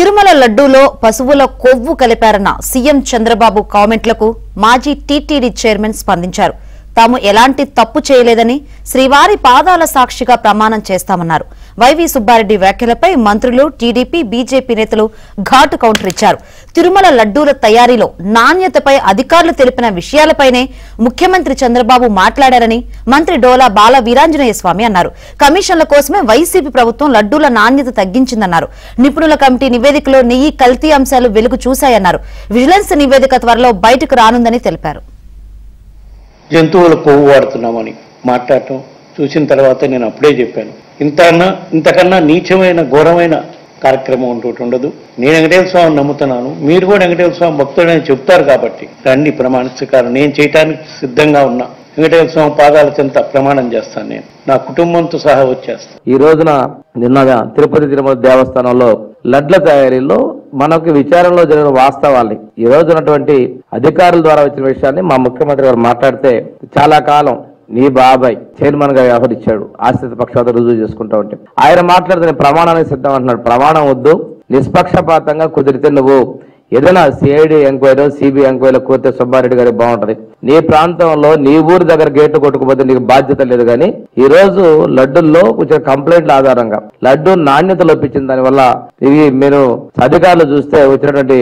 తిరుమల లడ్డూలో పశువుల కొవ్వు కలిపారన్న సీఎం చంద్రబాబు కామెంట్లకు మాజీ టీటీడీ చైర్మన్ స్పందించారు. తాము ఎలాంటి తప్పు చేయలేదని శ్రీవారి పాదాల సాక్షిగా ప్రమాణం చేస్తామన్నారు. వైవి సుబ్బారెడ్డి వ్యాఖ్యలపై మంత్రులు, టీడీపీ, బీజేపీ నేతలు ఘాటు కౌంటర్ ఇచ్చారు. తిరుమల లడ్డూల తయారీలో నాణ్యతపై అధికారులు తెలిపిన విషయాలపైనే ముఖ్యమంత్రి చంద్రబాబు మాట్లాడారని మంత్రి డోలా బాల వీరాంజనేయ స్వామి అన్నారు. కమిషన్ల కోసమే వైసీపీ ప్రభుత్వం లడ్డూల నాణ్యత తగ్గించిందన్నారు. నిపుణుల కమిటీ నివేదికలో నెయ్యి కల్తీ అంశాలు వెలుగు చూశాయన్నారు. విజిలెన్స్ నివేదిక త్వరలో బయటకు రానుందని తెలిపారు. జంతువుల కొవ్వు వాడుతున్నామని మాట్లాడటం చూసిన తర్వాత నేను అప్పుడే చెప్పాను, ఇంతకన్నా నీచమైన ఘోరమైన కార్యక్రమం ఉండదు. నేను వెంకటేశ్వర స్వామిని నమ్ముతున్నాను, మీరు కూడా వెంకటేశ్వర స్వామి భక్తుడని చెప్తారు కాబట్టి రండి ప్రమాణించకారు. నేను చేయటానికి సిద్ధంగా ఉన్నా. వెంకటేశ్వర స్వామి పాదాల చెంత ప్రమాణం చేస్తాను. నేను నా కుటుంబంతో సహా వచ్చేస్తాను. ఈ రోజున తిరుపతి తిరుమల దేవస్థానంలో లడ్ల తయారీలో మనకు విచారణలో జరిగిన వాస్తవాల్ని ఈ రోజు ఉన్నటువంటి అధికారుల ద్వారా వచ్చిన విషయాన్ని మా ముఖ్యమంత్రి గారు మాట్లాడితే, చాలా కాలం నీ బాబాయ్ చైర్మన్ గా వ్యవహరించాడు, ఆశ్రిత పక్షపాతం రుజువు చేసుకుంటా ఉంటే ఆయన మాట్లాడితే ప్రమాణానికి సిద్ధం అంటున్నాడు. ప్రమాణం వద్దు, నిష్పక్షపాతంగా కుదిరితే నువ్వు ఏదైనా సిఐడి ఎంక్వైరీ, సిబిఐ ఎంక్వైరీలో కోరితే సుబ్బారెడ్డి గారికి బాగుంటది. నీ ప్రాంతంలో నీ ఊరి దగ్గర గేట్లు కొట్టుకుపోతే నీకు బాధ్యత లేదు. కానీ ఈ రోజు లడ్డూల్లో కొంచెం కంప్లైంట్ల ఆధారంగా లడ్డూ నాణ్యత లోపించిన దానివల్ల ఇవి మీరు అధికారులు చూస్తే వచ్చినటువంటి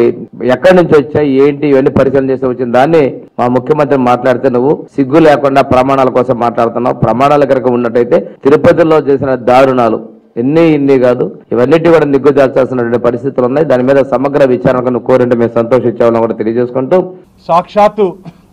ఎక్కడి నుంచి వచ్చాయి ఏంటి ఇవన్నీ పరిశీలన చేసి వచ్చిన దాన్ని మా ముఖ్యమంత్రి మాట్లాడితే నువ్వు సిగ్గు లేకుండా ప్రమాణాల కోసం మాట్లాడుతున్నావు. ప్రమాణాల కనుక ఉన్నట్టయితే తిరుపతిలో చేసిన దారుణాలు ఇన్ని కాదు, ఇవన్నిటి కూడా నిగ్గుదాల్చాల్సినటువంటి పరిస్థితులు ఉన్నాయి. దాని మీద సమగ్ర విచారణకు కోరింటే మేము సంతోషించామని కూడా తెలియజేసుకుంటూ, సాక్షాత్తు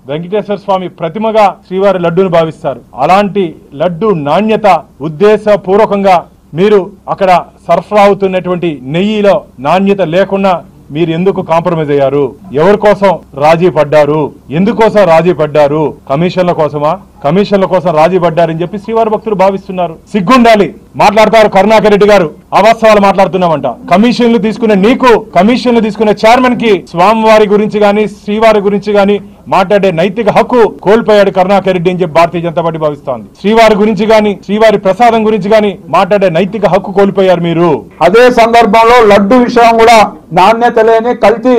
వెంకటేశ్వర స్వామి ప్రతిమగా శ్రీవారి లడ్డూను భావిస్తారు. అలాంటి లడ్డు నాణ్యత ఉద్దేశపూర్వకంగా మీరు అక్కడ సరఫరా అవుతున్నటువంటి నెయ్యిలో నాణ్యత లేకుండా మీరు ఎందుకు కాంప్రమైజ్ అయ్యారు? ఎవరి కోసం రాజీ పడ్డారు? ఎందుకోసం రాజీ పడ్డారు? కమిషన్ల కోసమా? కమిషన్ల కోసం రాజీ పడ్డారని చెప్పి శ్రీవారి భక్తులు భావిస్తున్నారు. సిగ్గుండాలి. మాట్లాడతారు కరుణాకర్ రెడ్డి గారు, అవాస్తవాలు మాట్లాడుతున్నామంట. కమిషన్లు తీసుకునే నీకు, కమిషన్లు తీసుకునే చైర్మన్ కి స్వామివారి గురించి గాని శ్రీవారి గురించి గాని మాట్లాడే నైతిక హక్కు కోల్పోయాడు కరుణాకర్ రెడ్డి అని చెప్పి భారతీయ జనతా పార్టీ భావిస్తోంది. శ్రీవారి గురించి గాని శ్రీవారి ప్రసాదం గురించి గాని మాట్లాడే నైతిక హక్కు కోల్పోయారు మీరు. అదే సందర్భంలో లడ్డు విషయం కూడా నాణ్యత లేని కల్తీ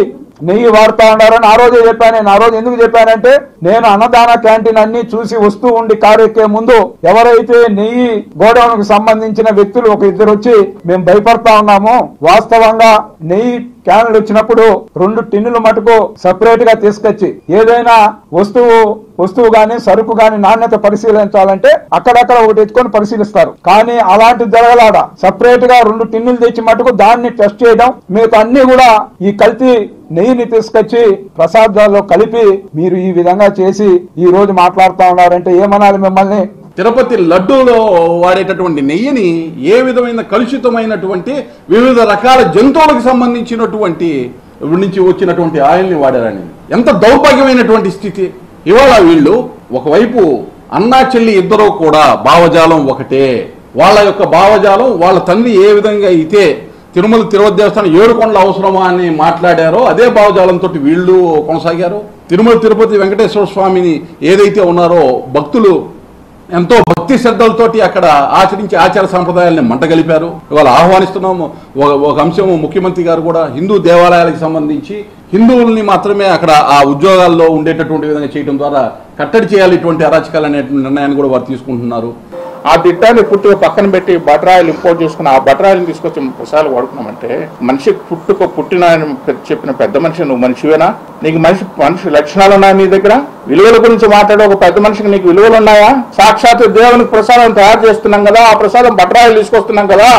నెయ్యి వాడుతా ఉన్నారని ఆ రోజే చెప్పాను. నేను ఆ రోజు ఎందుకు చెప్పానంటే, నేను అన్నదాన క్యాంటీన్ అన్ని చూసి వస్తూ ఉండి కారు ఎక్కే ముందు ఎవరైతే నెయ్యి గోడౌన్ కు సంబంధించిన వ్యక్తులు ఒక ఇద్దరు వచ్చి మేము భయపడతా ఉన్నాము, వాస్తవంగా నెయ్యి క్యాన్లు వచ్చినప్పుడు 2 టిన్నులు మటుకు సపరేట్ గా తీసుకొచ్చి ఏదైనా వస్తువు గాని సరుకు గాని నాణ్యత పరిశీలించాలంటే అక్కడక్కడ ఒకటి ఎత్తుకొని పరిశీలిస్తారు. కానీ అలాంటిది జరగలాడ. సపరేట్ గా 2 టిన్నులు తెచ్చి మటుకు దాన్ని టెస్ట్ చేయడం, మీకు అన్ని కూడా ఈ కల్తీ నెయ్యిని తీసుకొచ్చి ప్రసాదాల్లో కలిపి మీరు ఈ విధంగా చేసి ఈ రోజు మాట్లాడుతా ఉన్నారంటే ఏమనాలి మిమ్మల్ని? తిరుపతి లడ్డూలో వాడేటటువంటి నెయ్యిని ఏ విధమైన కలుషితమైనటువంటి వివిధ రకాల జంతువులకు సంబంధించినటువంటి నుంచి వచ్చినటువంటి ఆయిల్ని వాడారని ఎంత దౌర్భాగ్యమైనటువంటి స్థితి. ఇవాళ వీళ్ళు ఒకవైపు అన్నా చెల్లి ఇద్దరూ కూడా భావజాలం ఒకటే. వాళ్ళ యొక్క భావజాలం వాళ్ళ తండ్రి ఏ విధంగా అయితే తిరుపతి దేవస్థానం 7 కొండల అవసరమా అని మాట్లాడారో అదే భావజాలంతో వీళ్ళు కొనసాగారు. తిరుపతి వెంకటేశ్వర స్వామిని ఏదైతే ఉన్నారో భక్తులు ఎంతో భక్తి శ్రద్ధలతోటి అక్కడ ఆచరించే ఆచార సంప్రదాయాలని మంటగలిపారు. ఇవాళ ఆహ్వానిస్తున్నాము. ఒక అంశము ముఖ్యమంత్రి గారు కూడా హిందూ దేవాలయాలకు సంబంధించి హిందువుల్ని మాత్రమే అక్కడ ఆ ఉద్యోగాల్లో ఉండేటటువంటి విధంగా చేయడం ద్వారా కట్టడి చేయాలి ఇటువంటి అరాచకాలు అనేటువంటి నిర్ణయాన్ని కూడా వారు తీసుకుంటున్నారు. ఆ దిట్టాన్ని పుట్టుక పక్కన పెట్టి బటరాయిలు ఇంపోర్ట్ చేసుకుని ఆ బటరాయిలు తీసుకొచ్చి ప్రసాదాలు వాడుకున్నామంటే, మనిషి పుట్టిన చెప్పిన పెద్ద మనిషి నువ్వు మనిషివేనా? నీకు మనిషి లక్షణాలు ఉన్నాయా? నీ దగ్గర విలువల గురించి మాట్లాడే ఒక పెద్ద మనిషికి నీకు విలువలు ఉన్నాయా? సాక్షాత్ దేవునికి ప్రసాదం తయారు చేస్తున్నాం కదా, ఆ ప్రసాదం బటరాయిలు తీసుకొస్తున్నాం కదా,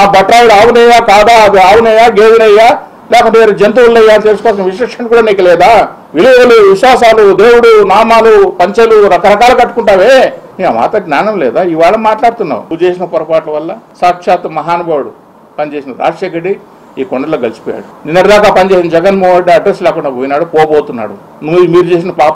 ఆ బటరాయిలు ఆవునయ్యా కాదా, అది ఆవునయ్యా గేదెనయ్యా లేకపోతే వేరే జంతువులయ్యా తెలుసుకోవాల్సిన విశేషణ కూడా నీకు లేదా? విలువలు, విశ్వాసాలు, దేవుడు నామాలు, పంచలు రకరకాలు కట్టుకుంటావే, నీ మాత జ్ఞానం లేదా? ఇవాళ మాట్లాడుతున్నావు. నువ్వు చేసిన పొరపాట్ల వల్ల సాక్షాత్ మహానుభావుడు పనిచేసిన రాజశేఖర రెడ్డి ఈ కొండలో కలిసిపోయాడు. నిన్నటిదాకా పనిచేసిన జగన్మోహన్ రెడ్డి అడ్రస్ లేకుండా పోయినాడు, పోబోతున్నాడు. మీరు చేసిన పాప